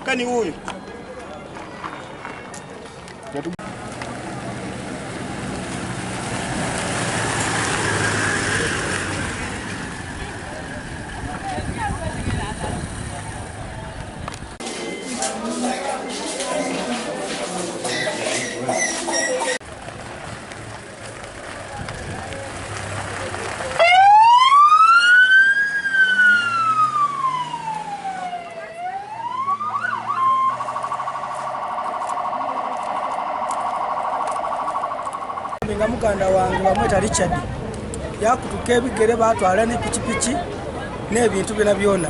Kani huyu nga muganda wange bamweta Richard yakutuka ebigere batwala ne pichipichi n'ebintu byona byona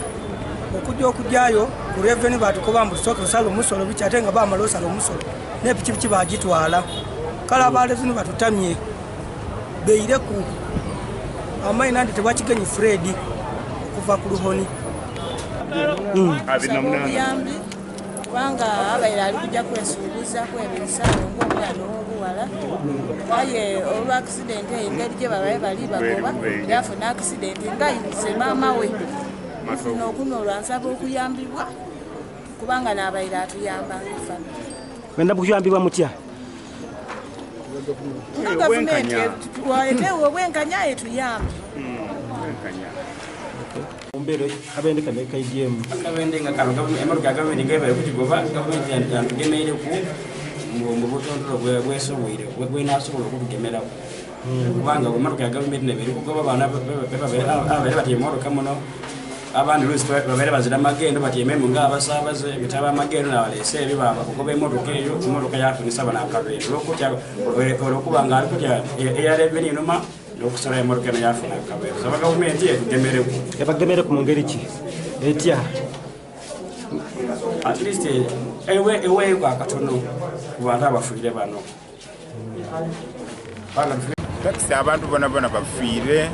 okujja okujjayo ku revenue batukoba mbu tusooke tusala omusolo biki ate nga bamala osala omusolo ne pichipichi bagitwala kale abalezinu batutamye beire ku amaina ndi tebakigenyi Fred okuva ku Luhoni kubanga abaire ali kujja kwesuubiza kwebisaawo ng'omwana w'obuwala aye olwa accident engeri gye babaye bali bagoba yafuna accident nga yize maama we mufuna okunolwa nsaba okuyambibwa kubanga n'abaire atuyambanga famire wenda kuyambibwa mutya gavumenti etewo obwenkanya etuyambe Mbere abende kame kaigemu abende nga kano emaruka gavumenti ngebe kukigoba gavumenti yantugemeire ku mu butondolo bwesobwire bwenasobola okutugemera kubanga emaruka gavumenti nebere kugoba abana abere batyemotoka muno abandi lusi babere bazira magendo batyememu nga abasabaze bitaba magendo nabalese ebibaba kugoba emotoka eyo emotoka yatunisa abana akabere lokutya olokubanga alikutya eyareveni inuma nokusala emotoka eno yafuna akabere saba gavumenti etugemereku ebagemereku mu ngeri ki etya at least eweeko akatono ku bantu abafiire bano takisi abantu bonabona bafiire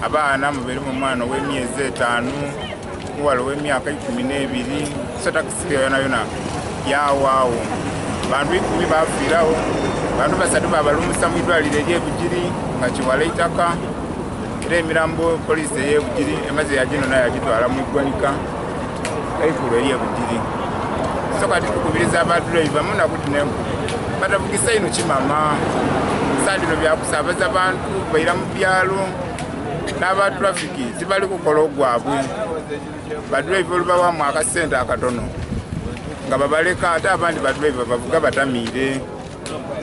abaana mubere mu mwana w'emyezi 5 muwala w'emyaka 12 so takisi yona yawaawo bantu 10 bafiirawo bantu basatu babalumisa mu idwaliro ery'ebugiri nga kiwala itaka era emirambo polisi ey'ebugiri emaze yagino nayo yagitwala mu iggwanika kaikulu ery'ebugiri so kati tukubiriza abadriva munakuti batavugisa ino kimama sadino byakusaabaza bantu baira mu byalo n'aba trafiki zibali kukola ogwabwe badriva olubawamu akasente akatono nga babaleka ate abandi badriva bavuga batamiire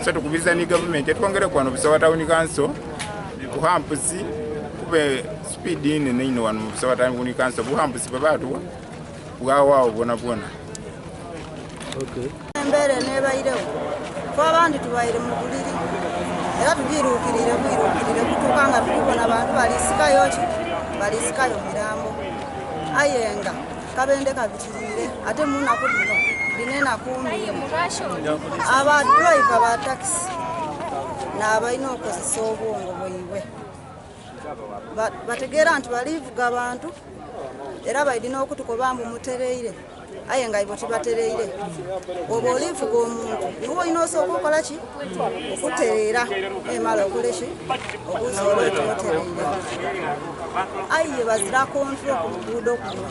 so tukubiriza ni gavumenti etwongere kwano Busawa Town Council buhampusi kube speed nene ino wano mu Busawa Town Council buhampusi babatuwa bwawaawo bwona embere nebairewo kwa abandi tubaire mu buliri era tubirukirire kutukanga tukubona abantu balisikayo mirambo ayenga kabende kabitirire ate munaku bino binena kumbi aba driver ba taxi n'abalina okukozesa obwongo bwabwe bategeera nti balivuga abantu era balina okutukoba mbu mutereire aye nga ibo tibatereire oba olivuga omuntu niwe olina osooka okola ki okutereera emala okole ki okusobola ekyotereire aye bazira kontrol ku luguudo kuno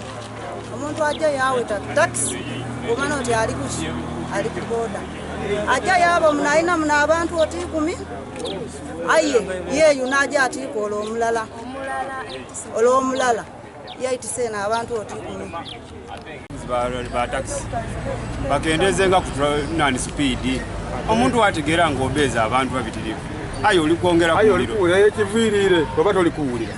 omuntu ajja yaweta takisi omana oti ali kuki ali ku booda ajja yaba munayina muna abantu oti 10 aye yeeyo n'ajja atiika olw'omulala yaitise n'abantu oti 10 ba taxi bakendezenga ku nani speed omuntu wategeera ng'obeeza abantu babitirivu ayo oli kwongera ku muliro ekiviirire oba toli kuwulira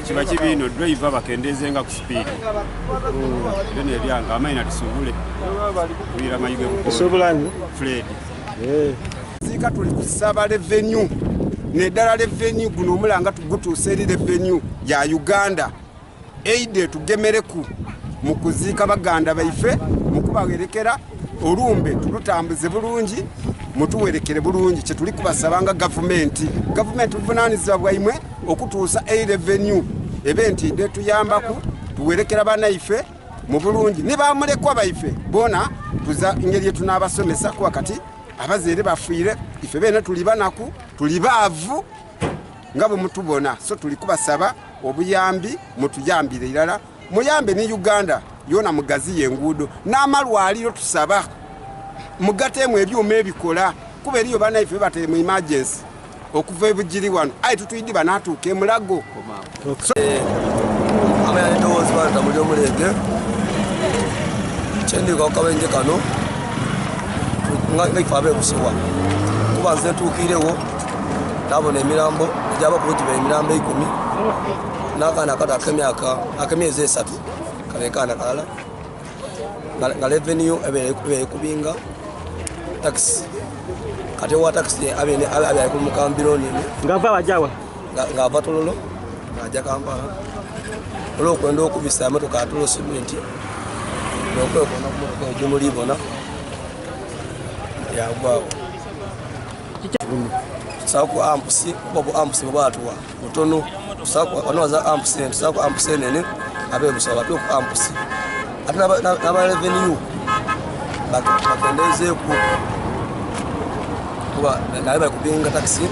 kiba kibiino driver bakendezenga ku speed bene ebyanga amaina tusubule kuwira mayige Subulani Fred zika tuli kusaba revenue neddala revenue guno omulanga tugutuusa eri revenue ya Uganda eide tugemereku mu kuziika baganda baife mu kubawerekera olumbe tulutambuze bulungi mutuwerekere bulungi kye tuli kubasabanga gavumenti buvunaanyizibwa bwaimwe okutuusa revenue ebenti ide tuyambaku tuwerekera banaife mu bulungi ne bamulekwa baife bona tuza ingeri tunabasomesa kwa kati abazeere bafiire ife bene tuli banaku tuli baavu nga bwe mutubona so tuli kubasaba obuyambi mutuyambire irala muyambe ni Uganda yona mugazi yengudo n'amalwaliro tusaba mugatemu ebyuma ebikola kuba eriyo bana ife bateye mu emergency okuva ebujiri wano ayi tutuyidi banatuuka emulago amaya ndowooza banta muli omulenge kyendika okabenje kano nga ife abebusowa kuba nze ntuukirewo nabona emirambo egyabakuluti emirambo 10 n'akaana akato ak'emyezi 3 kabekaana kalala nga revenue ebeere kubinga taxi kati wa taxi abene abe ku mukambironi ngava wajawa ngava tololo aja Kampala olwokwenda okubisa emotoka atulo simenti nokwekona ku jumulibona yagwawo saku ampusi bobo ampusi bwatuwa utono saku onoza ampusi saku ampusi nene abe busaba tu ampusi atana na revenue bakendeze ku kuba naye kubinga taxi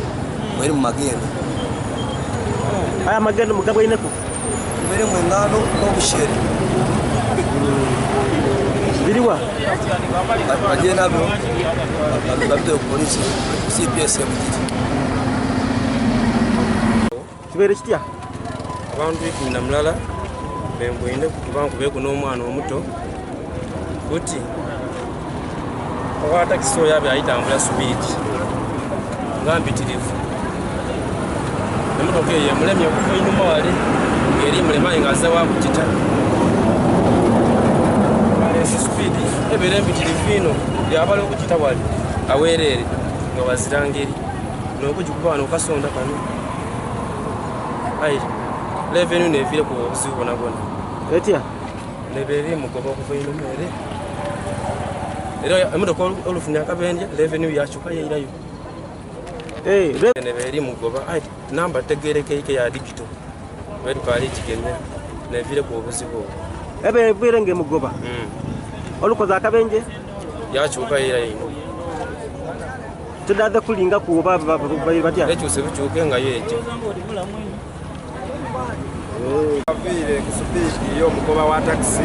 mweri mu magendo aya magendo mugabo ineko mweri mu ngano n'obushere biriwa agenda byo babide ku polisi CPS mugiti kibere kitya abantu ikina mulala bembwinde kubangu beko n'omwana omuto kuti owa taxi yabe ayitambula speed ngambitirivu emotoka ye mulemye okuva inyuma wale ngeri mulema ngaza wa kutita speed ebere mbitirivu ino yabala okutita wale awerere nga wazirangeri n'okujikuba n'okasonda kano ayi revenue nevile ku obuzibu bonabona etya nebere mugoba okuva inyuma ere era emotoka olufunya akabenje revenue yachuka yeirayo nebere mugoba ayi namba tegereke ya digital wetu kali kigenya nevile ku obuzibu ebe vile nge mugoba olukoza akabenje yachuka yeirayo tudade kulinga kuba batya ekyuse bichuke nga yeje avire ku speed yo mugoba wa taxi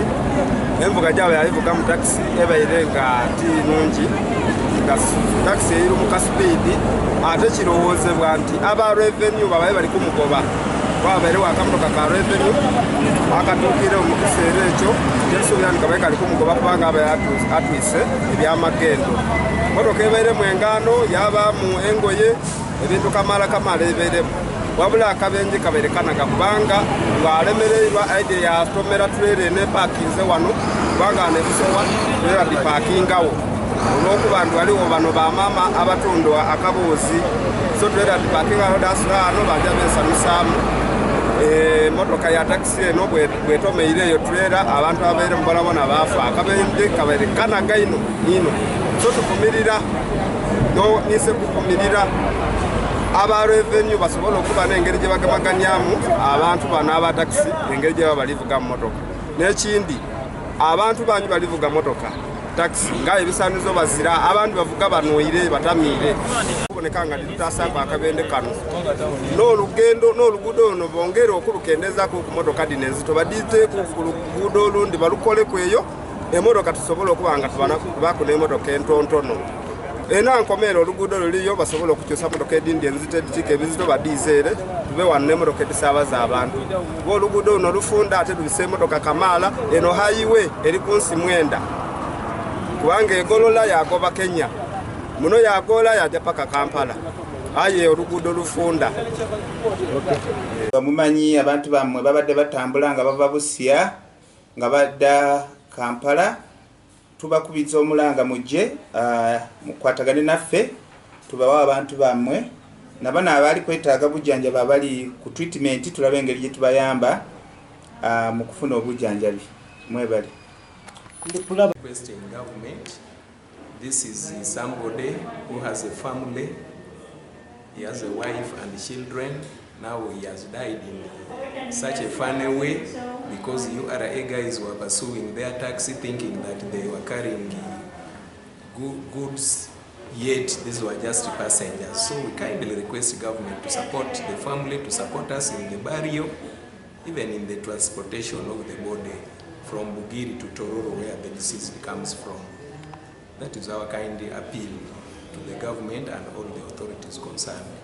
emvuga jawe alivuga mu taxi ebaire nga tinungi nga taxi iri mu speed ate kirowoozebwa nti aba revenue babaye bali ku mugoba babaire wakamotoka ka revenue akatuukire mu kiseera ekyo kyesubira nti kabaye kali ku mugoba kubanga abaye atwise ebyamagendo motoka ebaire mu engano yaba mu engoye ebintu kamala ebairemu wabula akabenje kaberekanaga kubanga lwalemererwa aide yatomera turere ne parkinze wano kubanga nebisowa era diparkingawo olwokubantu waliwo bano bamama abatundwa akabuuzi so turere diparkingawo dasirano bajja besanusamu motoka ya taxi eno bwetomeireyo turera abantu abaire mubalabona bafa akabenje kaberekanaga ino so tukumirira nise kukumirira aba revenue basobola okuba n'engeri gye bagamaganyamu abantu bano aba taxi engeri gye balivuga mu motoka n'ekindi abantu banyu balivuga motoka taxi nga ebisanizo bazira abantu bavuga banwire batamiire kuboneka nga tutasamba akabende kano n'oluguudo luno bongere okulukendezako ku motoka dino enzito baditeeku ku luguudo olundi balukoleku eyo emotoka tusobola okuba nga tubakuna emotoka entontono enankomera oluguudo luliyo basobola okukyusa motoka edindi enzito editika ebizito badizeere tube wano n'emotoka edisaabaza abantu kuba oluguudo luno lufunda ate lubisa emotoka kamaala eno hayiwe eri ku nsi mwenda kubanga egolola yagoba Kenya muno yagola yajja paka Kampala aye oluguudo lufunda. Bamumanyi abantu bammwe babadde batambula nga bava Busia nga badda Kampala tubakubiza omulanga mujje mukwatagane naffe tubawa abantu bammwe nabana abali kwetaaga bujjanjabi abali ku treatment tulabe engeri gye tubayamba mu kufuna obujjanjabi mwebali. Requesting government, this is somebody who has a family, he has a wife and children. Now he has died in such a funny way because URA guys were pursuing their taxi thinking that they were carrying goods, yet these were just passengers. So we kindly request the government to support the family, to support us in the burial, even in the transportation of the body from Bugiri to Tororo, where the deceased comes from. That is our kind appeal to the government and all the authorities concerned.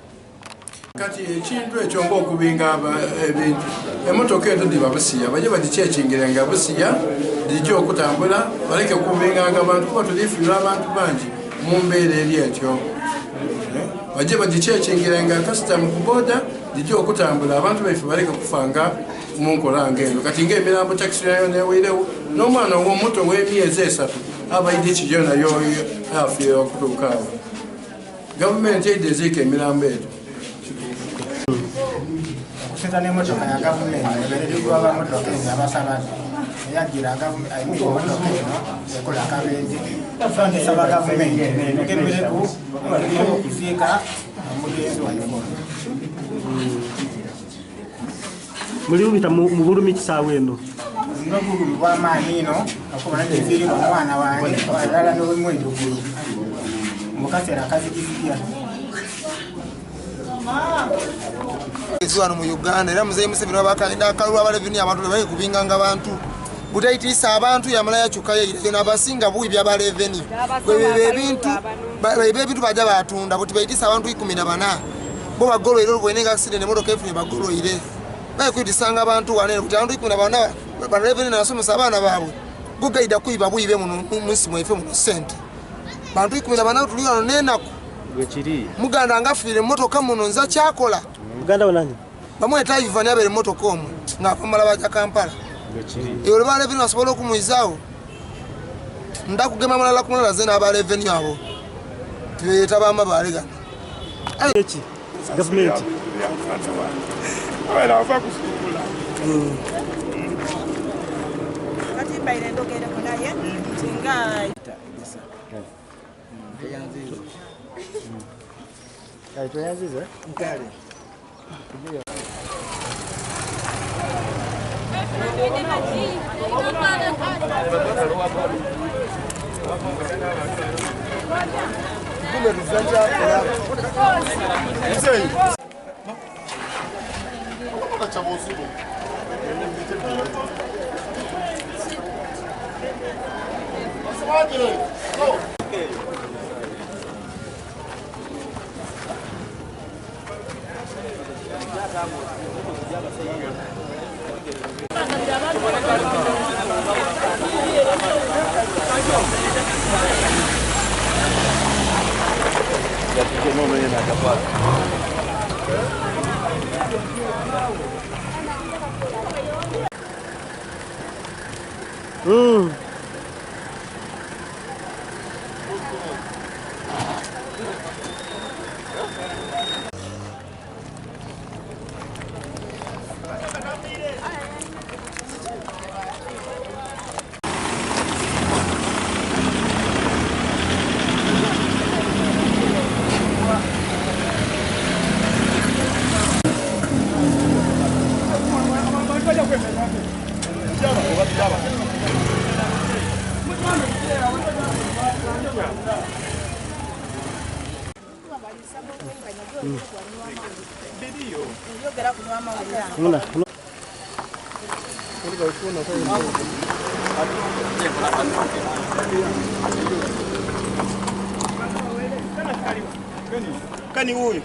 Kati ekintu ekyo ng'okubinga ebintu emotoka ezo diba Busia bajje bagikyekingirenga Busia dijja okutambula baleke kubinganga abantu kuba tulifiirwa abantu bangi mu mbeera eri etyo bajje bagikyekingirenga kasita mu kuboda dijja okutambula abantu baife baleke kufanga mu nkola ng'eno kati ng'emirambo taxi nayo neewirewo n'omwana ow'omuto w'emyezi 3 abaidde ekijjo nayo afiire okutuuka awo gavumenti eidde eziika emirambo ezo. Okusinza n'emmotoka ya gavumenti ebeereddwa abamotoka ezo abasabaze eyagira emmotoka eno ekola akabenje tusaba gavumenti egemereku okuziika omugenzi wayo. Muli lubita mu bulumi kisaawa eno n'obulumi bw'amaanyi ino okuba nate ziri omwana wange alala n'omwendo gulu mu kaseera akazigizigya wano mu Uganda era muzeeyi Museveni wabakalinda akalulu abaleveni abantu bali kubinganga abantu butayitiisa abantu yamala yakyukayo irayo n'abasinga buwi byabaleveni ebintu bajja batunda buti bayitiisa abantu 14 bo bagoloire olwenenga accident emotoka efunye bagoloire bayikwitisanga abantu wanene buti abantu 14 baleveni nasomesa abaana baabwe gugaida kuyiba buyibe muno munsi mwaife muno sente bantu 14 tuli wano n'enaku muganda ngafiire emotoka muno nza kyakola muganda wanani bamweta Ivani abere motoka omwo ng'apamala bajja Kampala eyo lwe baleveni basobola okumuyizaawo ndakugema amalala kumulala ze n'abaleveni abo tubeeta bama baalegana eki gavumenti kati mbaire ndogereko naye singa tuyanzize nkale Kani huyu